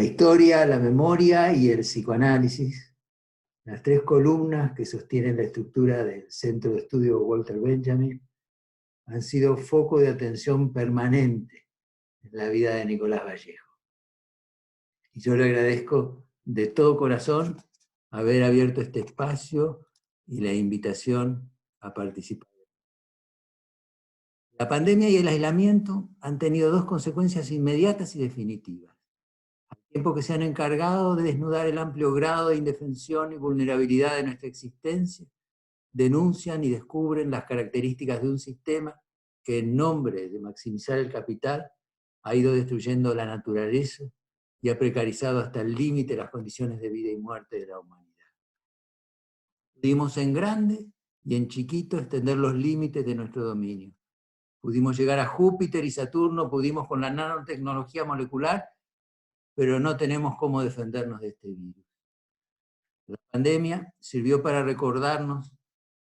historia, la memoria y el psicoanálisis, las tres columnas que sostienen la estructura del Centro de Estudio Walter Benjamin, han sido foco de atención permanente en la vida de Nicolás Vallejo. Y yo le agradezco de todo corazón haber abierto este espacio y la invitación a participar. La pandemia y el aislamiento han tenido dos consecuencias inmediatas y definitivas. Al tiempo que se han encargado de desnudar el amplio grado de indefensión y vulnerabilidad de nuestra existencia, denuncian y descubren las características de un sistema que, en nombre de maximizar el capital, ha ido destruyendo la naturaleza y ha precarizado hasta el límite las condiciones de vida y muerte de la humanidad. Pudimos en grande y en chiquito extender los límites de nuestro dominio. Pudimos llegar a Júpiter y Saturno, pudimos con la nanotecnología molecular, pero no tenemos cómo defendernos de este virus. La pandemia sirvió para recordarnos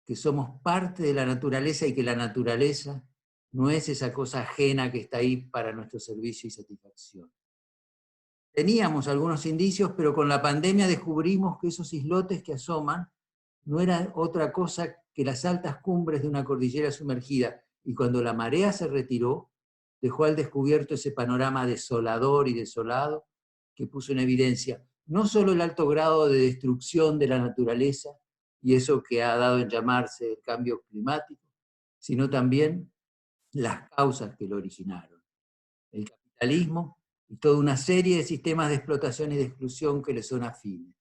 que somos parte de la naturaleza y que la naturaleza no es esa cosa ajena que está ahí para nuestro servicio y satisfacción. Teníamos algunos indicios, pero con la pandemia descubrimos que esos islotes que asoman no eran otra cosa que las altas cumbres de una cordillera sumergida, y cuando la marea se retiró, dejó al descubierto ese panorama desolador y desolado que puso en evidencia no solo el alto grado de destrucción de la naturaleza, y eso que ha dado en llamarse el cambio climático, sino también las causas que lo originaron. El capitalismo y toda una serie de sistemas de explotación y de exclusión que le son afines.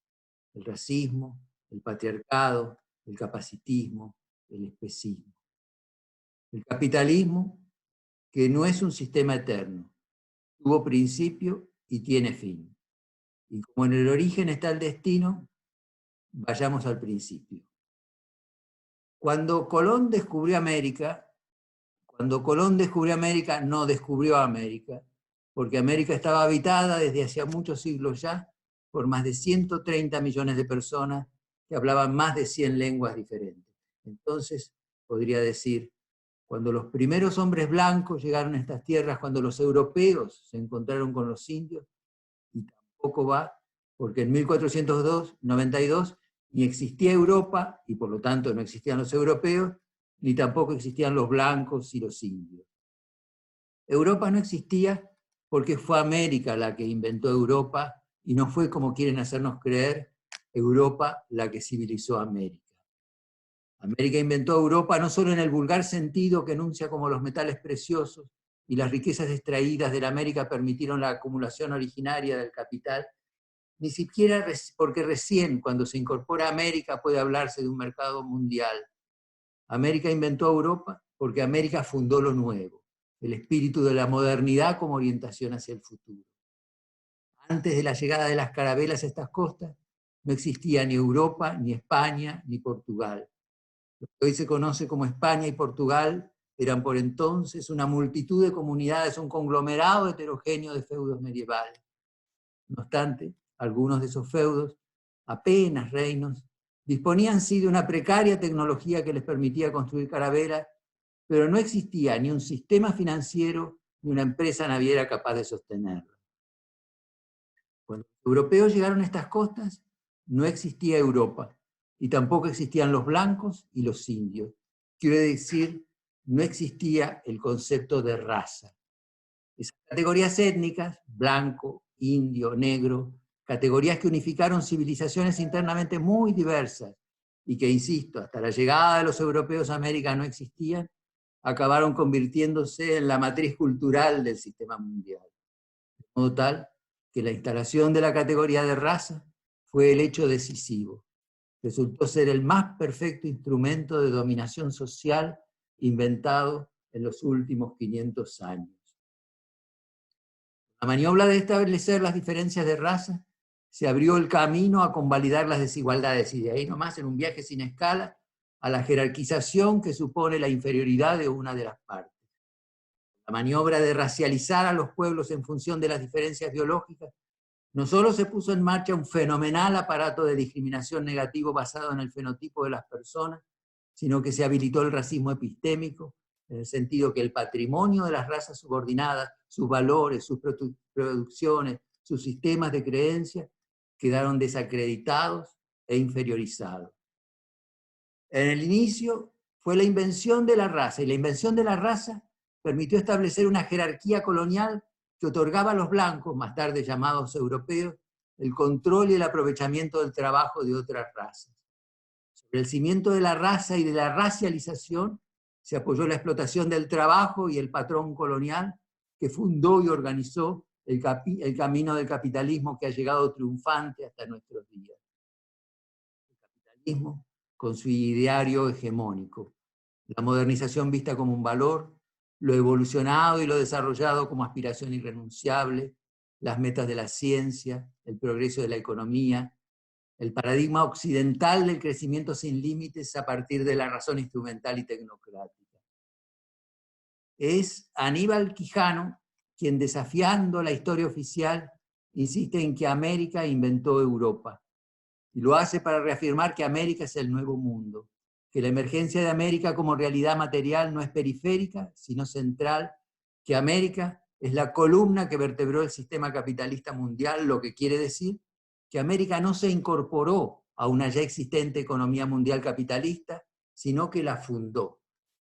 El racismo, el patriarcado, el capacitismo, el especismo. El capitalismo, que no es un sistema eterno, tuvo principio y tiene fin. Y como en el origen está el destino, vayamos al principio. Cuando Colón descubrió América, no descubrió América, porque América estaba habitada desde hacía muchos siglos ya por más de 130 millones de personas que hablaban más de 100 lenguas diferentes. Entonces, podría decir, cuando los primeros hombres blancos llegaron a estas tierras, cuando los europeos se encontraron con los indios, y tampoco va, porque en 1492 ni existía Europa, y por lo tanto no existían los europeos, ni tampoco existían los blancos y los indios. Europa no existía porque fue América la que inventó Europa, y no fue, como quieren hacernos creer, Europa la que civilizó a América. América inventó Europa no solo en el vulgar sentido que enuncia como los metales preciosos y las riquezas extraídas de la América permitieron la acumulación originaria del capital, ni siquiera porque recién cuando se incorpora a América puede hablarse de un mercado mundial. América inventó Europa porque América fundó lo nuevo, el espíritu de la modernidad como orientación hacia el futuro. Antes de la llegada de las carabelas a estas costas, no existía ni Europa, ni España, ni Portugal. Lo que hoy se conoce como España y Portugal eran por entonces una multitud de comunidades, un conglomerado heterogéneo de feudos medievales. No obstante, algunos de esos feudos, apenas reinos, disponían sí de una precaria tecnología que les permitía construir carabelas, pero no existía ni un sistema financiero ni una empresa naviera capaz de sostenerlo. Cuando los europeos llegaron a estas costas, no existía Europa, y tampoco existían los blancos y los indios. Quiere decir, no existía el concepto de raza. Esas categorías étnicas, blanco, indio, negro, categorías que unificaron civilizaciones internamente muy diversas y que, insisto, hasta la llegada de los europeos a América no existían, acabaron convirtiéndose en la matriz cultural del sistema mundial. De modo tal que la instalación de la categoría de raza fue el hecho decisivo. Resultó ser el más perfecto instrumento de dominación social inventado en los últimos 500 años. La maniobra de establecer las diferencias de raza se abrió el camino a convalidar las desigualdades, y de ahí nomás, en un viaje sin escala, a la jerarquización que supone la inferioridad de una de las partes. La maniobra de racializar a los pueblos en función de las diferencias biológicas no solo se puso en marcha un fenomenal aparato de discriminación negativo basado en el fenotipo de las personas, sino que se habilitó el racismo epistémico, en el sentido que el patrimonio de las razas subordinadas, sus valores, sus producciones, sus sistemas de creencias quedaron desacreditados e inferiorizados. En el inicio fue la invención de la raza, y la invención de la raza permitió establecer una jerarquía colonial que otorgaba a los blancos, más tarde llamados europeos, el control y el aprovechamiento del trabajo de otras razas. Sobre el cimiento de la raza y de la racialización se apoyó la explotación del trabajo y el patrón colonial que fundó y organizó el camino del capitalismo que ha llegado triunfante hasta nuestros días. El capitalismo con su ideario hegemónico, la modernización vista como un valor, lo evolucionado y lo desarrollado como aspiración irrenunciable, las metas de la ciencia, el progreso de la economía, el paradigma occidental del crecimiento sin límites a partir de la razón instrumental y tecnocrática. Es Aníbal Quijano quien, desafiando la historia oficial, insiste en que América inventó Europa, y lo hace para reafirmar que América es el nuevo mundo, que la emergencia de América como realidad material no es periférica, sino central, que América es la columna que vertebró el sistema capitalista mundial, lo que quiere decir que América no se incorporó a una ya existente economía mundial capitalista, sino que la fundó,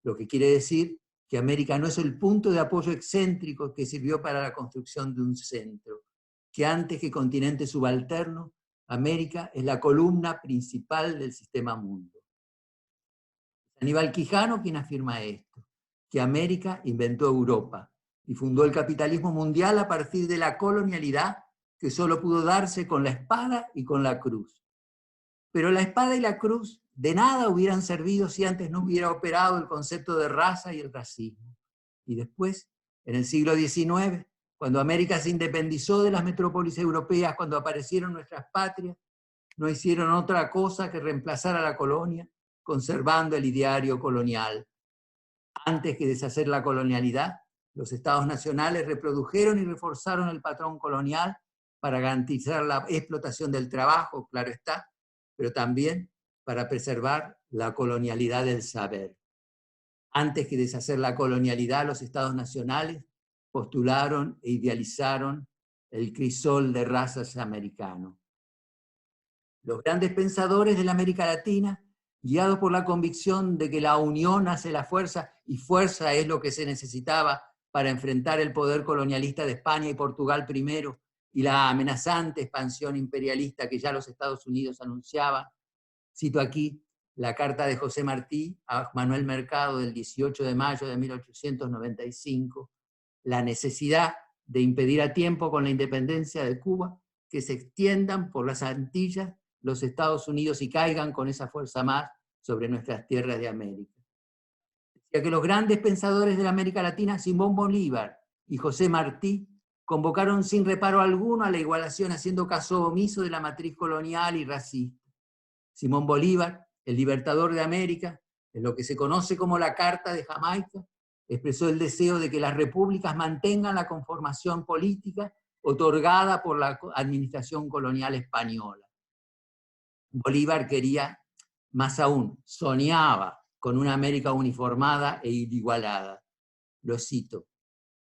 lo que quiere decir que América no es el punto de apoyo excéntrico que sirvió para la construcción de un centro, que antes que continente subalterno, América es la columna principal del sistema mundo. Aníbal Quijano quien afirma esto, que América inventó Europa y fundó el capitalismo mundial a partir de la colonialidad que solo pudo darse con la espada y con la cruz. Pero la espada y la cruz de nada hubieran servido si antes no hubiera operado el concepto de raza y el racismo. Y después, en el siglo XIX, cuando América se independizó de las metrópolis europeas, cuando aparecieron nuestras patrias, no hicieron otra cosa que reemplazar a la colonia, conservando el ideario colonial. Antes que deshacer la colonialidad, los estados nacionales reprodujeron y reforzaron el patrón colonial para garantizar la explotación del trabajo, claro está, pero también para preservar la colonialidad del saber. Antes que deshacer la colonialidad, los estados nacionales postularon e idealizaron el crisol de razas americano. Los grandes pensadores de la América Latina, guiados por la convicción de que la unión hace la fuerza, y fuerza es lo que se necesitaba para enfrentar el poder colonialista de España y Portugal primero, y la amenazante expansión imperialista que ya los Estados Unidos anunciaban. Cito aquí la carta de José Martí a Manuel Mercado del 18 de mayo de 1895, la necesidad de impedir a tiempo con la independencia de Cuba que se extiendan por las Antillas los Estados Unidos y caigan con esa fuerza más sobre nuestras tierras de América. Decía que los grandes pensadores de la América Latina, Simón Bolívar y José Martí, convocaron sin reparo alguno a la igualación, haciendo caso omiso de la matriz colonial y racista. Simón Bolívar, el libertador de América, en lo que se conoce como la Carta de Jamaica, expresó el deseo de que las repúblicas mantengan la conformación política otorgada por la administración colonial española. Bolívar quería, más aún, soñaba con una América uniformada e igualada. Lo cito,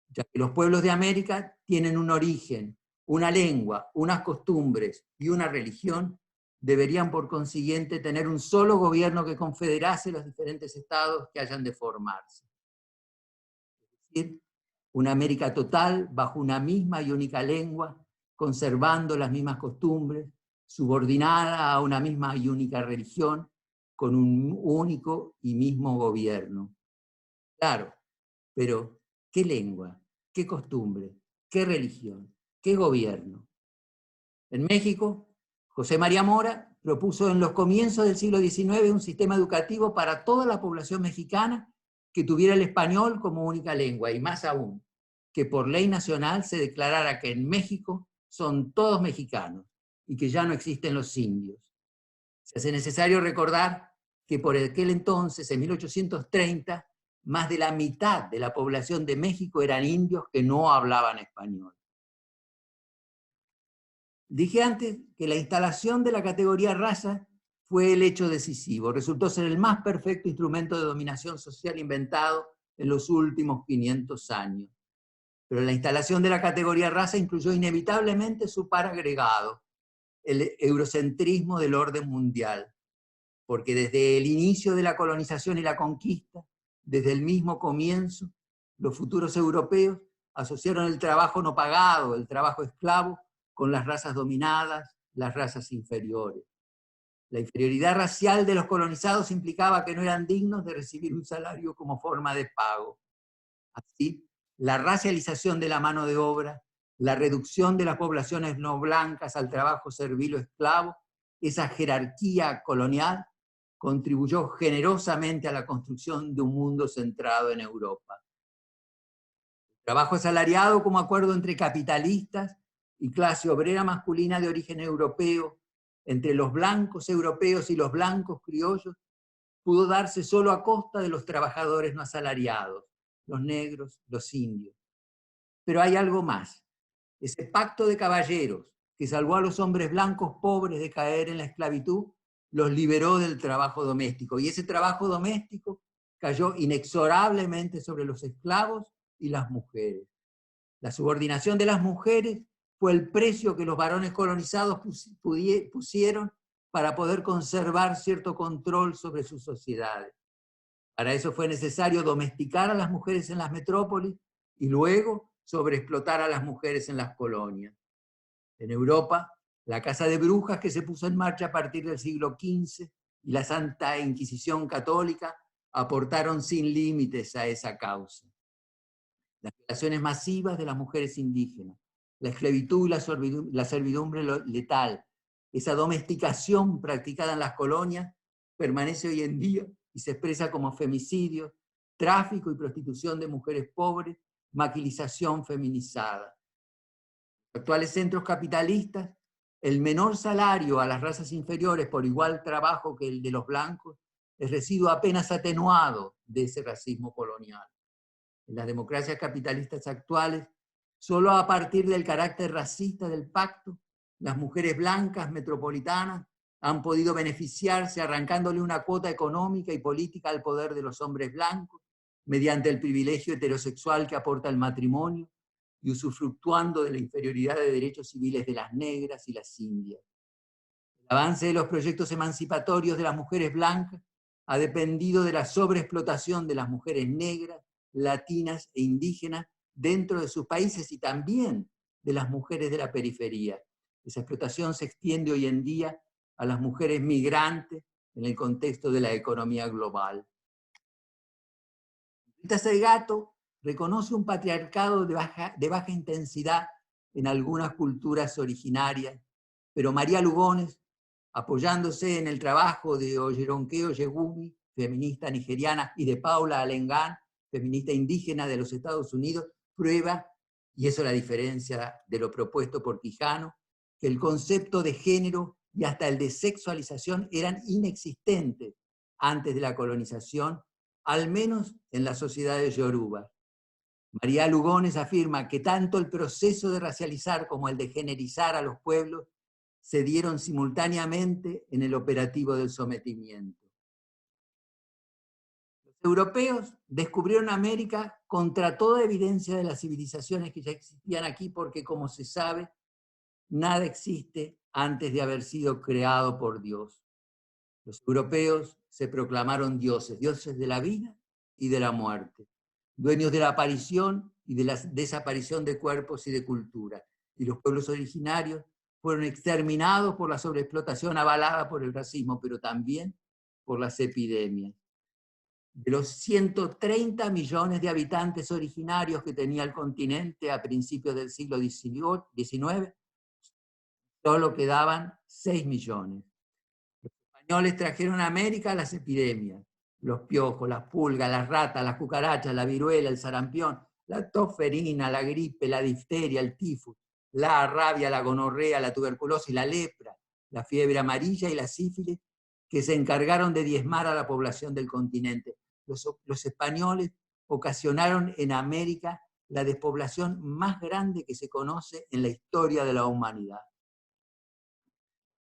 ya que los pueblos de América tienen un origen, una lengua, unas costumbres y una religión, deberían por consiguiente tener un solo gobierno que confederase los diferentes estados que hayan de formarse. Es decir, una América total bajo una misma y única lengua, conservando las mismas costumbres, subordinada a una misma y única religión, con un único y mismo gobierno. Claro, pero ¿qué lengua? ¿Qué costumbre? ¿Qué religión? ¿Qué gobierno? En México, José María Mora propuso en los comienzos del siglo XIX un sistema educativo para toda la población mexicana que tuviera el español como única lengua, y más aún, que por ley nacional se declarara que en México son todos mexicanos y que ya no existen los indios. Se hace necesario recordar que por aquel entonces, en 1830, más de la mitad de la población de México eran indios que no hablaban español. Dije antes que la instalación de la categoría raza fue el hecho decisivo. Resultó ser el más perfecto instrumento de dominación social inventado en los últimos 500 años. Pero la instalación de la categoría raza incluyó inevitablemente su par agregado, el eurocentrismo del orden mundial, porque desde el inicio de la colonización y la conquista, desde el mismo comienzo, los futuros europeos asociaron el trabajo no pagado, el trabajo esclavo, con las razas dominadas, las razas inferiores. La inferioridad racial de los colonizados implicaba que no eran dignos de recibir un salario como forma de pago. Así, la racialización de la mano de obra, la reducción de las poblaciones no blancas al trabajo servil o esclavo, esa jerarquía colonial contribuyó generosamente a la construcción de un mundo centrado en Europa. El trabajo asalariado como acuerdo entre capitalistas y clase obrera masculina de origen europeo, entre los blancos europeos y los blancos criollos, pudo darse solo a costa de los trabajadores no asalariados, los negros, los indios. Pero hay algo más. Ese pacto de caballeros que salvó a los hombres blancos pobres de caer en la esclavitud, los liberó del trabajo doméstico. Y ese trabajo doméstico cayó inexorablemente sobre los esclavos y las mujeres. La subordinación de las mujeres fue el precio que los varones colonizados pusieron para poder conservar cierto control sobre sus sociedades. Para eso fue necesario domesticar a las mujeres en las metrópolis y luego sobreexplotar a las mujeres en las colonias. En Europa, la caza de brujas que se puso en marcha a partir del siglo XV y la Santa Inquisición católica aportaron sin límites a esa causa. Las violaciones masivas de las mujeres indígenas, la esclavitud y la servidumbre letal, esa domesticación practicada en las colonias permanece hoy en día y se expresa como femicidios, tráfico y prostitución de mujeres pobres, maquilización feminizada. En los actuales centros capitalistas, el menor salario a las razas inferiores por igual trabajo que el de los blancos es residuo apenas atenuado de ese racismo colonial. En las democracias capitalistas actuales, solo a partir del carácter racista del pacto, las mujeres blancas metropolitanas han podido beneficiarse arrancándole una cuota económica y política al poder de los hombres blancos, mediante el privilegio heterosexual que aporta el matrimonio, y usufructuando de la inferioridad de derechos civiles de las negras y las indias. El avance de los proyectos emancipatorios de las mujeres blancas ha dependido de la sobreexplotación de las mujeres negras, latinas e indígenas dentro de sus países y también de las mujeres de la periferia. Esa explotación se extiende hoy en día a las mujeres migrantes en el contexto de la economía global. Rita Segato reconoce un patriarcado de baja intensidad en algunas culturas originarias, pero María Lugones, apoyándose en el trabajo de Oyeronke Oyegumi, feminista nigeriana, y de Paula Alengan, feminista indígena de los Estados Unidos, prueba, y eso la diferencia de lo propuesto por Quijano, que el concepto de género y hasta el de sexualización eran inexistentes antes de la colonización, al menos en las sociedades yoruba. María Lugones afirma que tanto el proceso de racializar como el de generizar a los pueblos se dieron simultáneamente en el operativo del sometimiento. Los europeos descubrieron América contra toda evidencia de las civilizaciones que ya existían aquí, porque, como se sabe, nada existe antes de haber sido creado por Dios. Los europeos se proclamaron dioses, dioses de la vida y de la muerte, dueños de la aparición y de la desaparición de cuerpos y de cultura. Y los pueblos originarios fueron exterminados por la sobreexplotación avalada por el racismo, pero también por las epidemias. De los 130 millones de habitantes originarios que tenía el continente a principios del siglo XIX, solo quedaban 6 millones. Los españoles trajeron a América las epidemias, los piojos, las pulgas, las ratas, las cucarachas, la viruela, el sarampión, la tosferina, la gripe, la difteria, el tifus, la rabia, la gonorrea, la tuberculosis, la lepra, la fiebre amarilla y la sífilis, que se encargaron de diezmar a la población del continente. Los españoles ocasionaron en América la despoblación más grande que se conoce en la historia de la humanidad.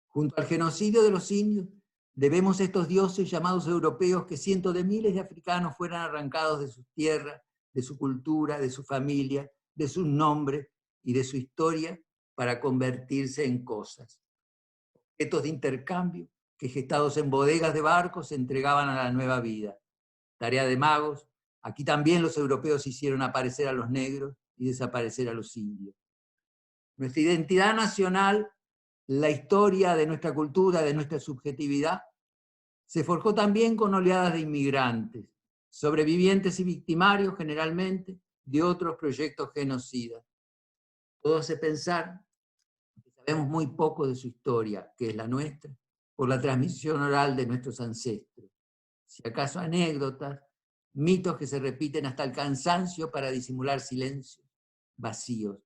Junto al genocidio de los indios, debemos a estos dioses llamados europeos que cientos de miles de africanos fueran arrancados de sus tierras, de su cultura, de su familia, de sus nombres y de su historia para convertirse en cosas. Objetos de intercambio que gestados en bodegas de barcos se entregaban a la nueva vida. Tarea de magos, aquí también los europeos hicieron aparecer a los negros y desaparecer a los indios. Nuestra identidad nacional, la historia de nuestra cultura, de nuestra subjetividad, se forjó también con oleadas de inmigrantes, sobrevivientes y victimarios generalmente de otros proyectos genocidas. Todo hace pensar que sabemos muy poco de su historia, que es la nuestra, por la transmisión oral de nuestros ancestros. Si acaso anécdotas, mitos que se repiten hasta el cansancio para disimular silencios vacíos.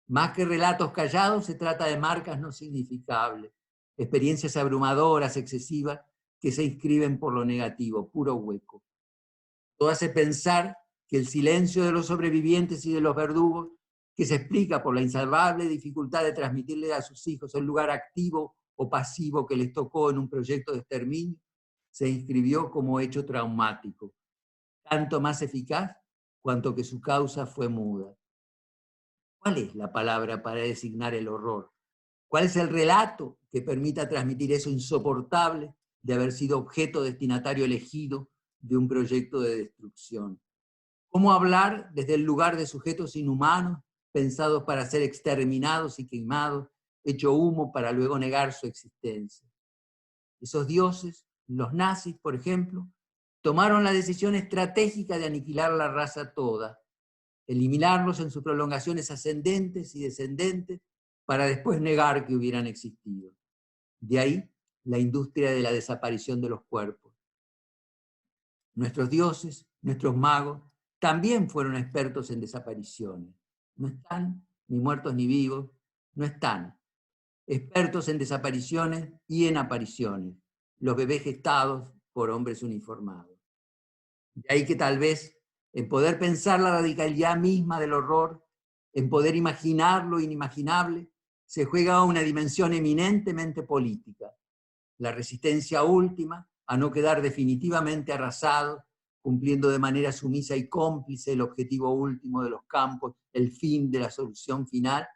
Más que relatos callados, se trata de marcas no significables, experiencias abrumadoras, excesivas, que se inscriben por lo negativo, puro hueco. Todo hace pensar que el silencio de los sobrevivientes y de los verdugos, que se explica por la insalvable dificultad de transmitirle a sus hijos el lugar activo o pasivo que les tocó en un proyecto de exterminio, se inscribió como hecho traumático, tanto más eficaz cuanto que su causa fue muda. ¿Cuál es la palabra para designar el horror? ¿Cuál es el relato que permita transmitir eso insoportable de haber sido objeto destinatario elegido de un proyecto de destrucción? ¿Cómo hablar desde el lugar de sujetos inhumanos, pensados para ser exterminados y quemados, hecho humo para luego negar su existencia? Esos dioses, los nazis, por ejemplo, tomaron la decisión estratégica de aniquilar la raza toda, eliminarlos en sus prolongaciones ascendentes y descendentes, para después negar que hubieran existido. De ahí la industria de la desaparición de los cuerpos. Nuestros dioses, nuestros magos, también fueron expertos en desapariciones. No están, ni muertos ni vivos, no están. Expertos en desapariciones y en apariciones. Los bebés gestados por hombres uniformados. De ahí que tal vez en poder pensar la radicalidad misma del horror, en poder imaginar lo inimaginable, se juega una dimensión eminentemente política. La resistencia última a no quedar definitivamente arrasado, cumpliendo de manera sumisa y cómplice el objetivo último de los campos, el fin de la solución final,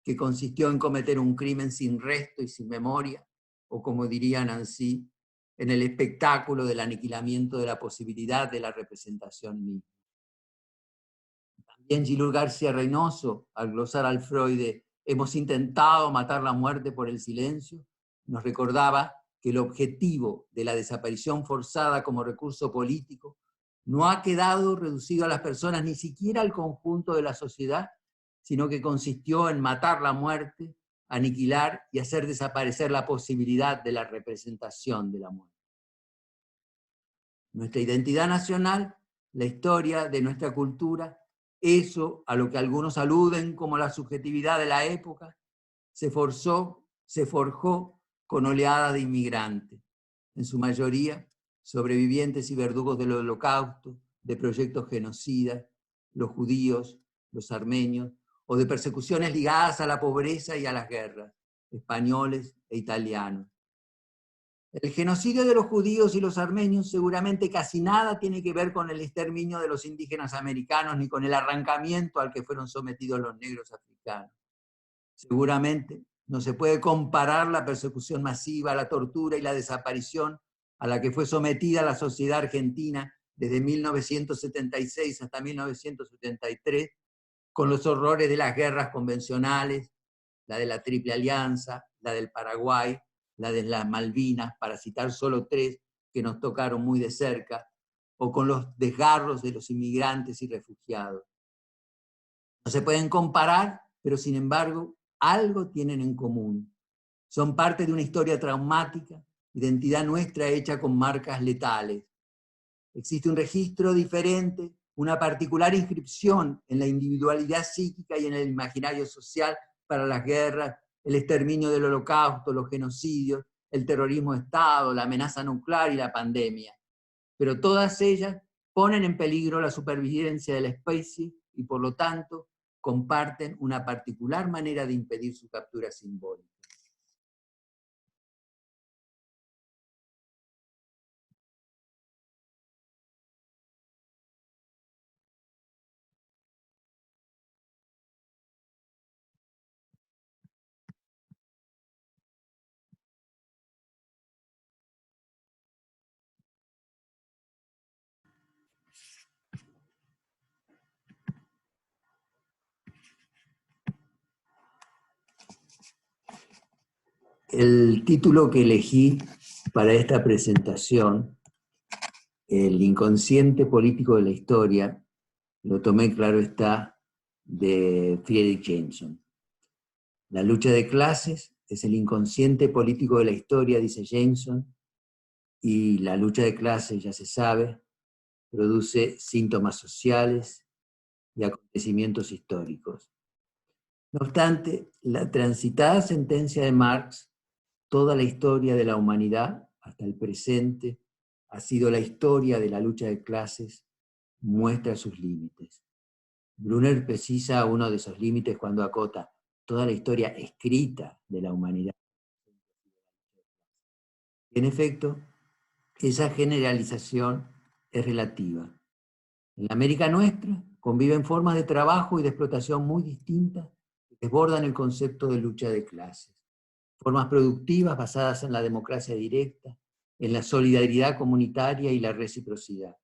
que consistió en cometer un crimen sin resto y sin memoria, o como diría Nancy, en el espectáculo del aniquilamiento de la posibilidad de la representación misma. También Gilur García Reynoso, al glosar al Freud de "hemos intentado matar la muerte por el silencio", nos recordaba que el objetivo de la desaparición forzada como recurso político no ha quedado reducido a las personas, ni siquiera al conjunto de la sociedad, sino que consistió en matar la muerte, aniquilar y hacer desaparecer la posibilidad de la representación de la muerte. Nuestra identidad nacional, la historia de nuestra cultura, eso a lo que algunos aluden como la subjetividad de la época, se forjó con oleadas de inmigrantes, en su mayoría sobrevivientes y verdugos del Holocausto, de proyectos genocidas, los judíos, los armenios, o de persecuciones ligadas a la pobreza y a las guerras, españoles e italianos. El genocidio de los judíos y los armenios seguramente casi nada tiene que ver con el exterminio de los indígenas americanos ni con el arrancamiento al que fueron sometidos los negros africanos. Seguramente no se puede comparar la persecución masiva, la tortura y la desaparición a la que fue sometida la sociedad argentina desde 1976 hasta 1973 con los horrores de las guerras convencionales, la de la Triple Alianza, la del Paraguay, la de las Malvinas, para citar solo tres que nos tocaron muy de cerca, o con los desgarros de los inmigrantes y refugiados. No se pueden comparar, pero sin embargo, algo tienen en común. Son parte de una historia traumática, identidad nuestra hecha con marcas letales. Existe un registro diferente, una particular inscripción en la individualidad psíquica y en el imaginario social para las guerras, el exterminio del Holocausto, los genocidios, el terrorismo de Estado, la amenaza nuclear y la pandemia. Pero todas ellas ponen en peligro la supervivencia de la especie y por lo tanto comparten una particular manera de impedir su captura simbólica. El título que elegí para esta presentación, El inconsciente político de la historia, lo tomé, claro está, de Friedrich Jameson. La lucha de clases es el inconsciente político de la historia, dice Jameson, y la lucha de clases, ya se sabe, produce síntomas sociales y acontecimientos históricos. No obstante, la transitada sentencia de Marx, toda la historia de la humanidad hasta el presente ha sido la historia de la lucha de clases, muestra sus límites. Brunner precisa uno de esos límites cuando acota toda la historia escrita de la humanidad. En efecto, esa generalización es relativa. En la América nuestra conviven formas de trabajo y de explotación muy distintas que desbordan el concepto de lucha de clases. Formas productivas basadas en la democracia directa, en la solidaridad comunitaria y la reciprocidad.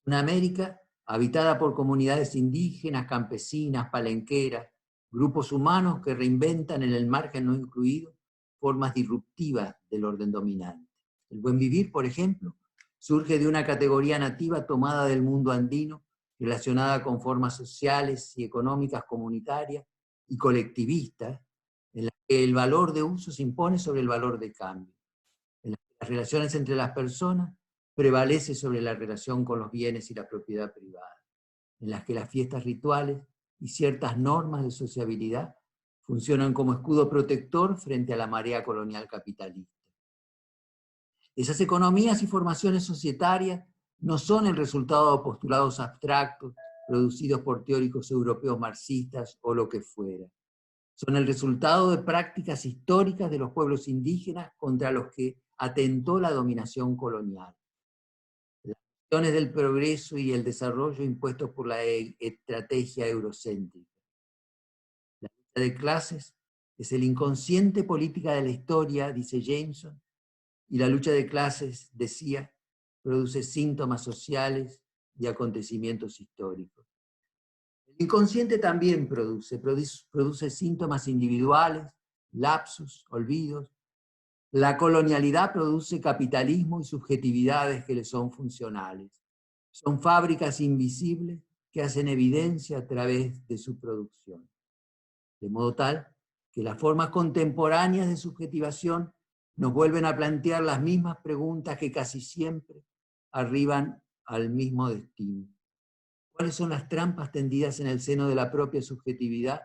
Una América habitada por comunidades indígenas, campesinas, palenqueras, grupos humanos que reinventan en el margen no incluido formas disruptivas del orden dominante. El buen vivir, por ejemplo, surge de una categoría nativa tomada del mundo andino, relacionada con formas sociales y económicas comunitarias y colectivistas, en las que el valor de uso se impone sobre el valor de cambio, en las que las relaciones entre las personas prevalece sobre la relación con los bienes y la propiedad privada, en las que las fiestas rituales y ciertas normas de sociabilidad funcionan como escudo protector frente a la marea colonial capitalista. Esas economías y formaciones societarias no son el resultado de postulados abstractos producidos por teóricos europeos marxistas o lo que fuera. Son el resultado de prácticas históricas de los pueblos indígenas contra los que atentó la dominación colonial. Las visiones del progreso y el desarrollo impuestos por la estrategia eurocéntrica. La lucha de clases es el inconsciente política de la historia, dice Jameson, y la lucha de clases, decía, produce síntomas sociales y acontecimientos históricos. El inconsciente también produce síntomas individuales, lapsus, olvidos. La colonialidad produce capitalismo y subjetividades que le son funcionales. Son fábricas invisibles que hacen evidencia a través de su producción. De modo tal que las formas contemporáneas de subjetivación nos vuelven a plantear las mismas preguntas que casi siempre arriban al mismo destino. ¿Cuáles son las trampas tendidas en el seno de la propia subjetividad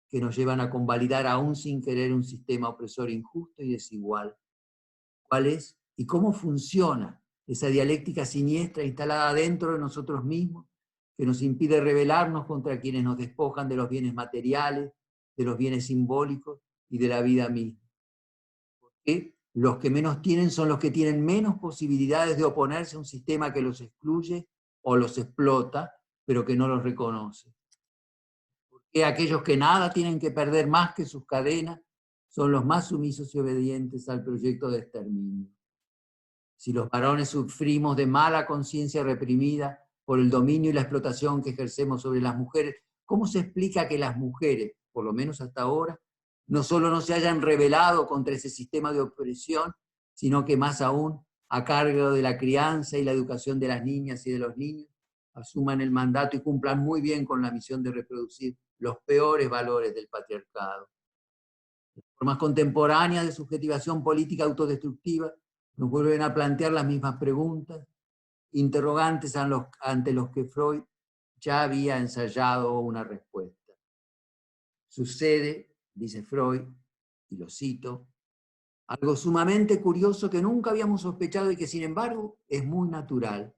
que nos llevan a convalidar aún sin querer un sistema opresor injusto y desigual? ¿Cuál es y cómo funciona esa dialéctica siniestra instalada dentro de nosotros mismos que nos impide rebelarnos contra quienes nos despojan de los bienes materiales, de los bienes simbólicos y de la vida misma? Porque los que menos tienen son los que tienen menos posibilidades de oponerse a un sistema que los excluye o los explota, pero que no los reconoce. Porque aquellos que nada tienen que perder más que sus cadenas son los más sumisos y obedientes al proyecto de exterminio. Si los varones sufrimos de mala conciencia reprimida por el dominio y la explotación que ejercemos sobre las mujeres, ¿cómo se explica que las mujeres, por lo menos hasta ahora, no solo no se hayan rebelado contra ese sistema de opresión, sino que más aún, a cargo de la crianza y la educación de las niñas y de los niños, asuman el mandato y cumplan muy bien con la misión de reproducir los peores valores del patriarcado? Las formas contemporáneas de subjetivación política autodestructiva nos vuelven a plantear las mismas preguntas, interrogantes ante los que Freud ya había ensayado una respuesta. Sucede, dice Freud, y lo cito, algo sumamente curioso que nunca habíamos sospechado y que sin embargo es muy natural.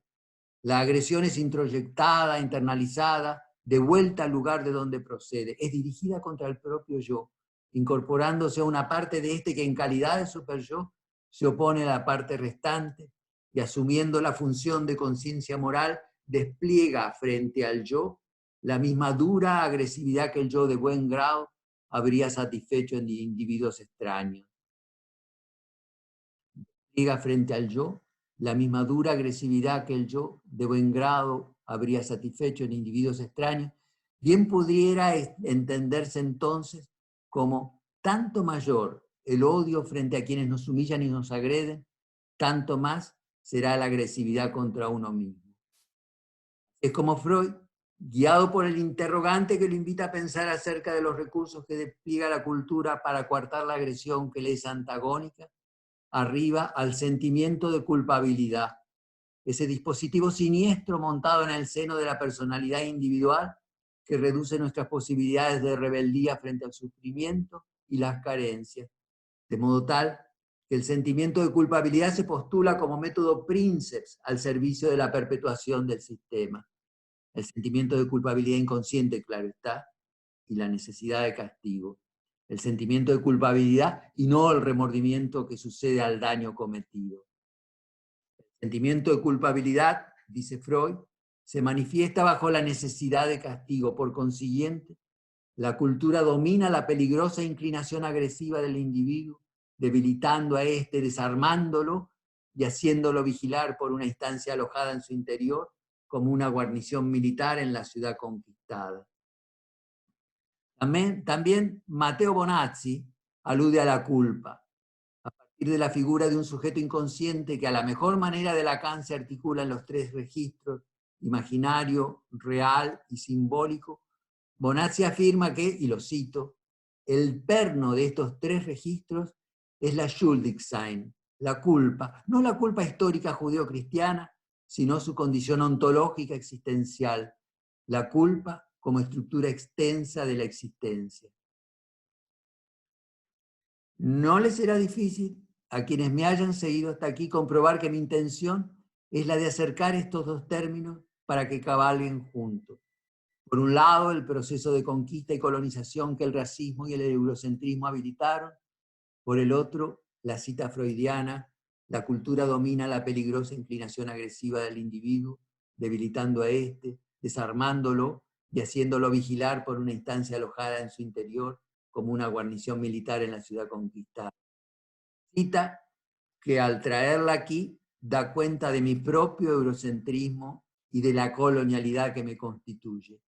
La agresión es introyectada, internalizada, de vuelta al lugar de donde procede. Es dirigida contra el propio yo, incorporándose a una parte de este que en calidad de super yo se opone a la parte restante y asumiendo la función de conciencia moral, despliega frente al yo la misma dura agresividad que el yo de buen grado habría satisfecho en individuos extraños. Despliega frente al yo la misma dura agresividad que el yo de buen grado habría satisfecho en individuos extraños, bien pudiera entenderse entonces como tanto mayor el odio frente a quienes nos humillan y nos agreden, tanto más será la agresividad contra uno mismo. Es como Freud, guiado por el interrogante que lo invita a pensar acerca de los recursos que despliega la cultura para coartar la agresión que le es antagónica, arriba al sentimiento de culpabilidad, ese dispositivo siniestro montado en el seno de la personalidad individual que reduce nuestras posibilidades de rebeldía frente al sufrimiento y las carencias, de modo tal que el sentimiento de culpabilidad se postula como método princeps al servicio de la perpetuación del sistema. El sentimiento de culpabilidad inconsciente, claro está, y la necesidad de castigo. El sentimiento de culpabilidad y no el remordimiento que sucede al daño cometido. El sentimiento de culpabilidad, dice Freud, se manifiesta bajo la necesidad de castigo. Por consiguiente, la cultura domina la peligrosa inclinación agresiva del individuo, debilitando a éste, desarmándolo y haciéndolo vigilar por una instancia alojada en su interior, como una guarnición militar en la ciudad conquistada. También Matteo Bonazzi alude a la culpa, a partir de la figura de un sujeto inconsciente que a la mejor manera de Lacan se articula en los tres registros, imaginario, real y simbólico. Bonazzi afirma que, y lo cito, el perno de estos tres registros es la Schuldigsein, la culpa, no la culpa histórica judeo-cristiana, sino su condición ontológica existencial, la culpa como estructura extensa de la existencia. No les será difícil a quienes me hayan seguido hasta aquí comprobar que mi intención es la de acercar estos dos términos para que cabalguen juntos. Por un lado, el proceso de conquista y colonización que el racismo y el eurocentrismo habilitaron. Por el otro, la cita freudiana, la cultura domina la peligrosa inclinación agresiva del individuo, debilitando a éste, desarmándolo y haciéndolo vigilar por una instancia alojada en su interior, como una guarnición militar en la ciudad conquistada. Cita que al traerla aquí da cuenta de mi propio eurocentrismo y de la colonialidad que me constituye.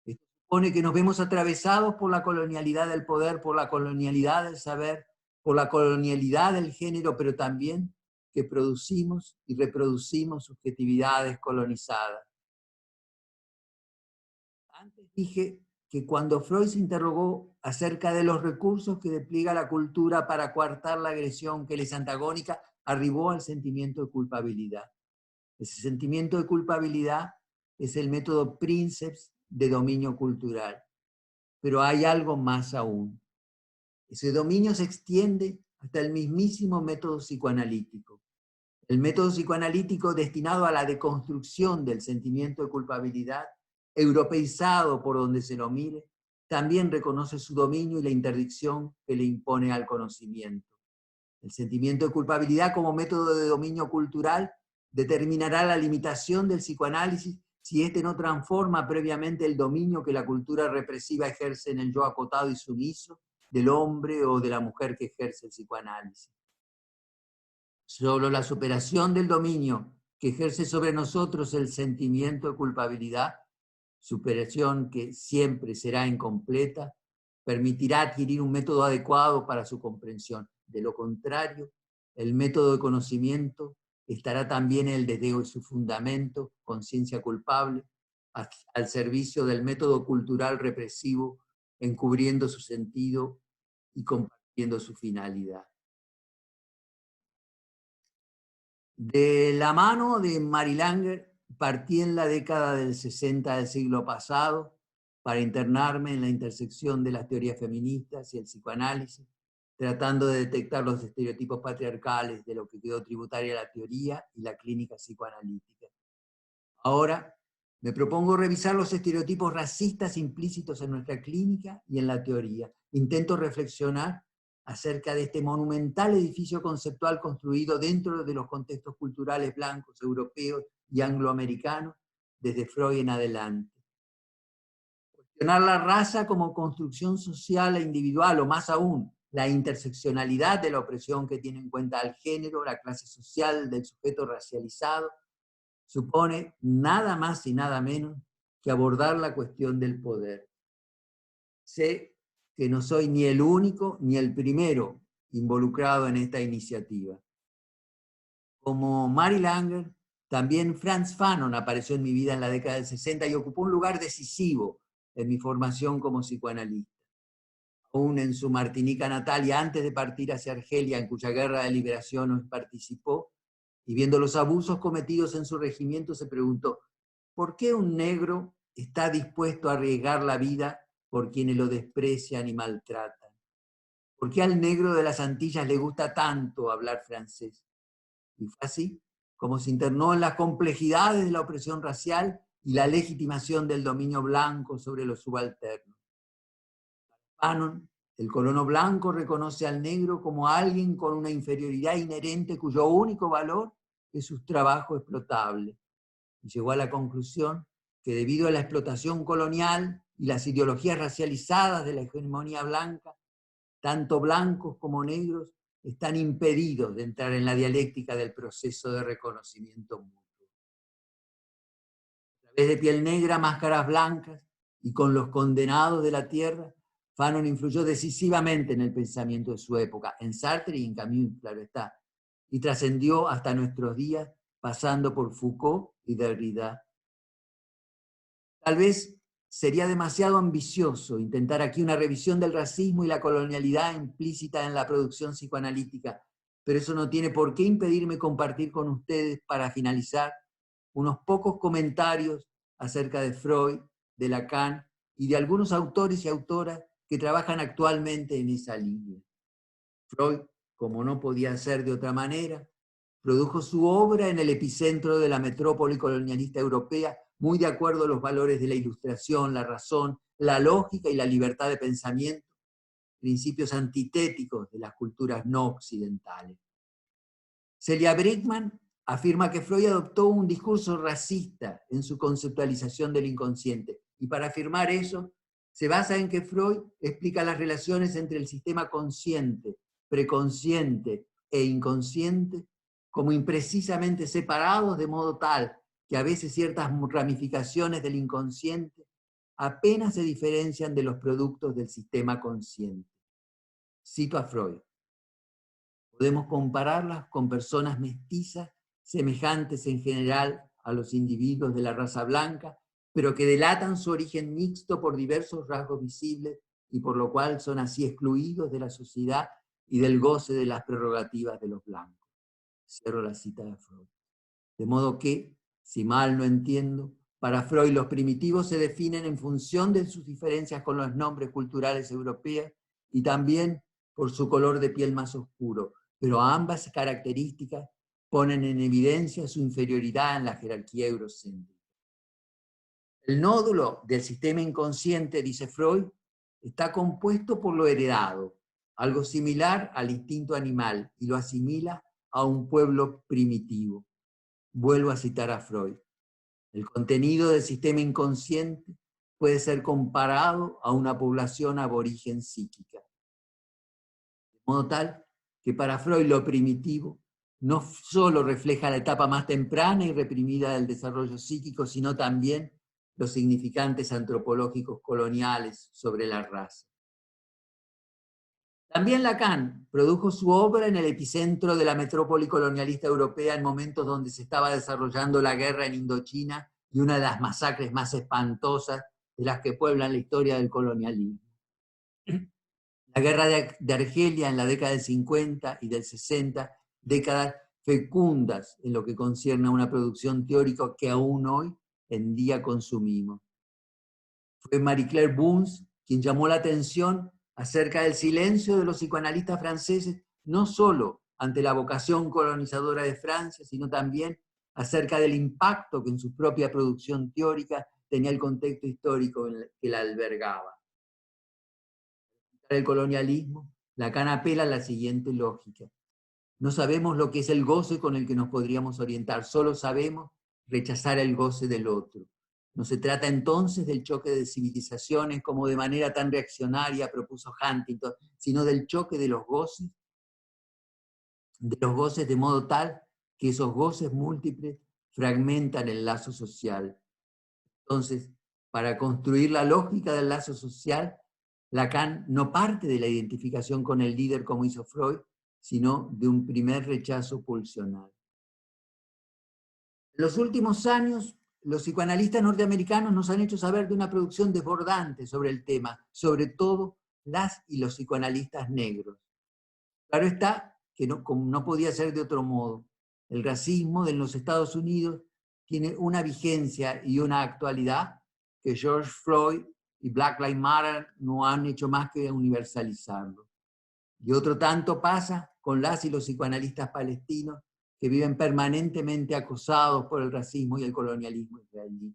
Esto supone que nos vemos atravesados por la colonialidad del poder, por la colonialidad del saber, por la colonialidad del género, pero también que producimos y reproducimos subjetividades colonizadas. Antes dije que cuando Freud se interrogó acerca de los recursos que despliega la cultura para coartar la agresión que le es antagónica, arribó al sentimiento de culpabilidad. Ese sentimiento de culpabilidad es el método princeps de dominio cultural. Pero hay algo más aún. Ese dominio se extiende hasta el mismísimo método psicoanalítico. El método psicoanalítico destinado a la deconstrucción del sentimiento de culpabilidad, europeizado por donde se lo mire, también reconoce su dominio y la interdicción que le impone al conocimiento. El sentimiento de culpabilidad como método de dominio cultural determinará la limitación del psicoanálisis si éste no transforma previamente el dominio que la cultura represiva ejerce en el yo acotado y sumiso del hombre o de la mujer que ejerce el psicoanálisis. Solo la superación del dominio que ejerce sobre nosotros el sentimiento de culpabilidad, superación que siempre será incompleta, permitirá adquirir un método adecuado para su comprensión. De lo contrario, el método de conocimiento estará también el desdeo y su fundamento, conciencia culpable, al servicio del método cultural represivo, encubriendo su sentido y compartiendo su finalidad. De la mano de Mary Langer, partí en la década del 60 del siglo pasado para internarme en la intersección de las teorías feministas y el psicoanálisis, tratando de detectar los estereotipos patriarcales de lo que quedó tributaria a la teoría y la clínica psicoanalítica. Ahora me propongo revisar los estereotipos racistas implícitos en nuestra clínica y en la teoría. Intento reflexionar acerca de este monumental edificio conceptual construido dentro de los contextos culturales blancos, europeos y angloamericanos, desde Freud en adelante. Cuestionar la raza como construcción social e individual, o más aún, la interseccionalidad de la opresión que tiene en cuenta al género, la clase social del sujeto racializado, supone nada más y nada menos que abordar la cuestión del poder. Sé que no soy ni el único ni el primero involucrado en esta iniciativa. Como Mary Langer, también Frantz Fanon apareció en mi vida en la década del 60 y ocupó un lugar decisivo en mi formación como psicoanalista. Aún en su Martinica natal y antes de partir hacia Argelia, en cuya guerra de liberación participó, y viendo los abusos cometidos en su regimiento, se preguntó, ¿por qué un negro está dispuesto a arriesgar la vida por quienes lo desprecian y maltratan? ¿Por qué al negro de las Antillas le gusta tanto hablar francés? Y fue así como se internó en las complejidades de la opresión racial y la legitimación del dominio blanco sobre los subalternos. Fanon, el colono blanco, reconoce al negro como alguien con una inferioridad inherente cuyo único valor es su trabajo explotable. Y llegó a la conclusión que debido a la explotación colonial y las ideologías racializadas de la hegemonía blanca, tanto blancos como negros están impedidos de entrar en la dialéctica del proceso de reconocimiento mutuo. A través de piel negra, máscaras blancas y con los condenados de la tierra, Fanon influyó decisivamente en el pensamiento de su época, en Sartre y en Camus, claro está, y trascendió hasta nuestros días, pasando por Foucault y Derrida. Tal vez sería demasiado ambicioso intentar aquí una revisión del racismo y la colonialidad implícita en la producción psicoanalítica, pero eso no tiene por qué impedirme compartir con ustedes, para finalizar, unos pocos comentarios acerca de Freud, de Lacan y de algunos autores y autoras que trabajan actualmente en esa línea. Freud, como no podía ser de otra manera, produjo su obra en el epicentro de la metrópoli colonialista europea, muy de acuerdo a los valores de la Ilustración, la razón, la lógica y la libertad de pensamiento, principios antitéticos de las culturas no occidentales. Celia Brickman afirma que Freud adoptó un discurso racista en su conceptualización del inconsciente, y para afirmar eso se basa en que Freud explica las relaciones entre el sistema consciente, preconsciente e inconsciente como imprecisamente separados, de modo tal que a veces ciertas ramificaciones del inconsciente apenas se diferencian de los productos del sistema consciente. Cito a Freud. Podemos compararlas con personas mestizas, semejantes en general a los individuos de la raza blanca, pero que delatan su origen mixto por diversos rasgos visibles y por lo cual son así excluidos de la sociedad y del goce de las prerrogativas de los blancos. Cierro la cita de Freud. De modo que, si mal no entiendo, para Freud los primitivos se definen en función de sus diferencias con los nombres culturales europeos y también por su color de piel más oscuro, pero ambas características ponen en evidencia su inferioridad en la jerarquía eurocéntrica. El nódulo del sistema inconsciente, dice Freud, está compuesto por lo heredado, algo similar al instinto animal, y lo asimila a un pueblo primitivo. Vuelvo a citar a Freud. El contenido del sistema inconsciente puede ser comparado a una población aborigen psíquica. De modo tal que para Freud lo primitivo no solo refleja la etapa más temprana y reprimida del desarrollo psíquico, sino también los significantes antropológicos coloniales sobre la raza. También Lacan produjo su obra en el epicentro de la metrópoli colonialista europea en momentos donde se estaba desarrollando la guerra en Indochina y una de las masacres más espantosas de las que pueblan la historia del colonialismo. La guerra de Argelia en la década del 50 y del 60, décadas fecundas en lo que concierne a una producción teórica que aún hoy en día consumimos. Fue Marie-Claire Bunz quien llamó la atención acerca del silencio de los psicoanalistas franceses, no solo ante la vocación colonizadora de Francia, sino también acerca del impacto que en su propia producción teórica tenía el contexto histórico que la albergaba. El colonialismo, Lacan apela a la siguiente lógica. No sabemos lo que es el goce con el que nos podríamos orientar, solo sabemos rechazar el goce del otro. No se trata entonces del choque de civilizaciones como de manera tan reaccionaria propuso Huntington, sino del choque de los goces de modo tal que esos goces múltiples fragmentan el lazo social. Entonces, para construir la lógica del lazo social, Lacan no parte de la identificación con el líder como hizo Freud, sino de un primer rechazo pulsional. En los últimos años, los psicoanalistas norteamericanos nos han hecho saber de una producción desbordante sobre el tema, sobre todo las y los psicoanalistas negros. Claro está que no, como no podía ser de otro modo, el racismo en los Estados Unidos tiene una vigencia y una actualidad que George Floyd y Black Lives Matter no han hecho más que universalizarlo. Y otro tanto pasa con las y los psicoanalistas palestinos que viven permanentemente acosados por el racismo y el colonialismo israelí.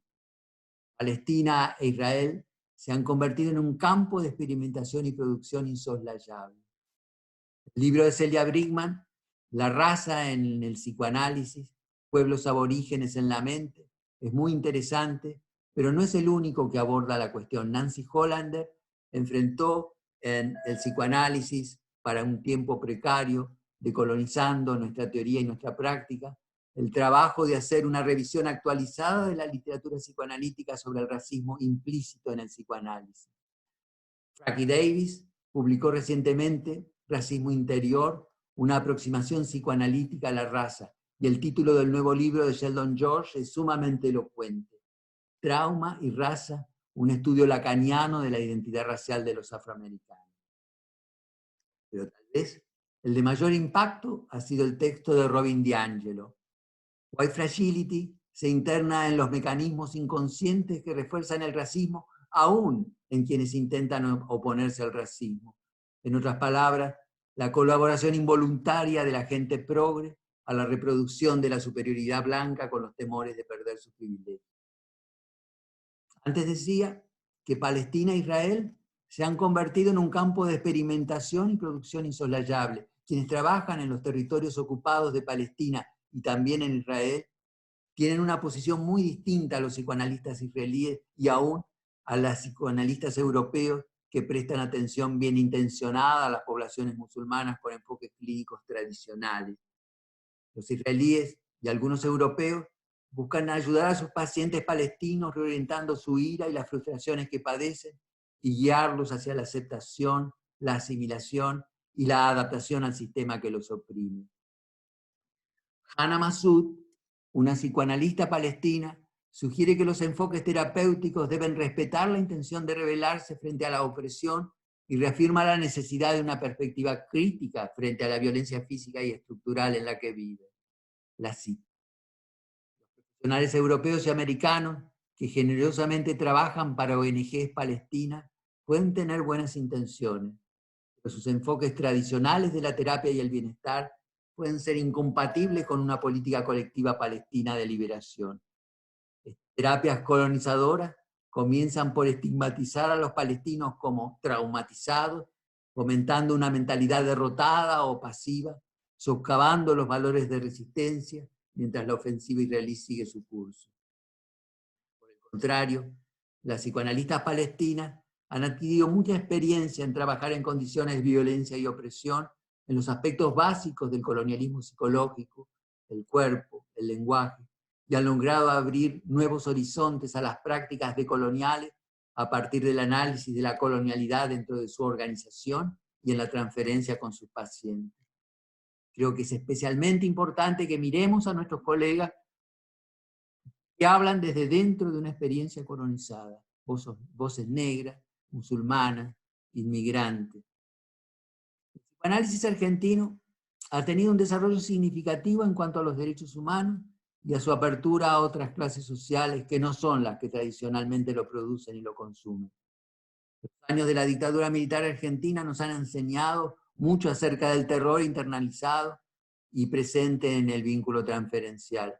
Palestina e Israel se han convertido en un campo de experimentación y producción insoslayable. El libro de Celia Brickman, La raza en el psicoanálisis, pueblos aborígenes en la mente, es muy interesante, pero no es el único que aborda la cuestión. Nancy Hollander enfrentó en el psicoanálisis para un tiempo precario, decolonizando nuestra teoría y nuestra práctica, el trabajo de hacer una revisión actualizada de la literatura psicoanalítica sobre el racismo implícito en el psicoanálisis. Frankie Davis publicó recientemente Racismo Interior, una aproximación psicoanalítica a la raza, y el título del nuevo libro de Sheldon George es sumamente elocuente. Trauma y raza, un estudio lacaniano de la identidad racial de los afroamericanos. Pero tal vez el de mayor impacto ha sido el texto de Robin DiAngelo. White Fragility se interna en los mecanismos inconscientes que refuerzan el racismo, aún en quienes intentan oponerse al racismo. En otras palabras, la colaboración involuntaria de la gente progre a la reproducción de la superioridad blanca con los temores de perder sus privilegios. Antes decía que Palestina e Israel se han convertido en un campo de experimentación y producción insoslayable. Quienes trabajan en los territorios ocupados de Palestina y también en Israel tienen una posición muy distinta a los psicoanalistas israelíes y aún a los psicoanalistas europeos que prestan atención bien intencionada a las poblaciones musulmanas con enfoques clínicos tradicionales. Los israelíes y algunos europeos buscan ayudar a sus pacientes palestinos reorientando su ira y las frustraciones que padecen y guiarlos hacia la aceptación, la asimilación y la adaptación al sistema que los oprime. Hannah Massoud, una psicoanalista palestina, sugiere que los enfoques terapéuticos deben respetar la intención de rebelarse frente a la opresión y reafirma la necesidad de una perspectiva crítica frente a la violencia física y estructural en la que vive. La cita. Los profesionales europeos y americanos que generosamente trabajan para ONGs palestinas pueden tener buenas intenciones, pero sus enfoques tradicionales de la terapia y el bienestar pueden ser incompatibles con una política colectiva palestina de liberación. Estas terapias colonizadoras comienzan por estigmatizar a los palestinos como traumatizados, fomentando una mentalidad derrotada o pasiva, socavando los valores de resistencia, mientras la ofensiva israelí sigue su curso. Por el contrario, las psicoanalistas palestinas han adquirido mucha experiencia en trabajar en condiciones de violencia y opresión, en los aspectos básicos del colonialismo psicológico, el cuerpo, el lenguaje, y han logrado abrir nuevos horizontes a las prácticas decoloniales a partir del análisis de la colonialidad dentro de su organización y en la transferencia con sus pacientes. Creo que es especialmente importante que miremos a nuestros colegas que hablan desde dentro de una experiencia colonizada, voces negras, musulmanas, inmigrantes. El psicoanálisis argentino ha tenido un desarrollo significativo en cuanto a los derechos humanos y a su apertura a otras clases sociales que no son las que tradicionalmente lo producen y lo consumen. Los años de la dictadura militar argentina nos han enseñado mucho acerca del terror internalizado y presente en el vínculo transferencial.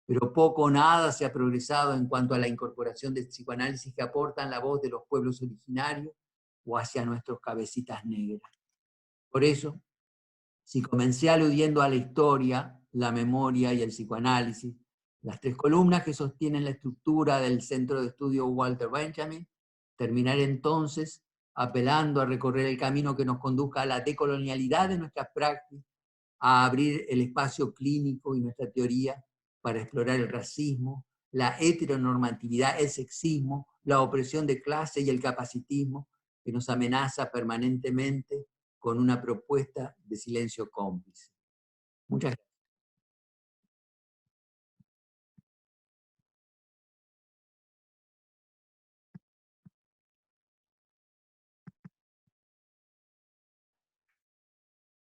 Pero poco o nada se ha progresado en cuanto a la incorporación de psicoanálisis que aportan la voz de los pueblos originarios o hacia nuestros cabecitas negras. Por eso, si comencé aludiendo a la historia, la memoria y el psicoanálisis, las tres columnas que sostienen la estructura del Centro de Estudio Walter Benjamin, terminaré entonces apelando a recorrer el camino que nos conduzca a la decolonialidad de nuestras prácticas, a abrir el espacio clínico y nuestra teoría para explorar el racismo, la heteronormatividad, el sexismo, la opresión de clase y el capacitismo que nos amenaza permanentemente con una propuesta de silencio cómplice. Muchas gracias.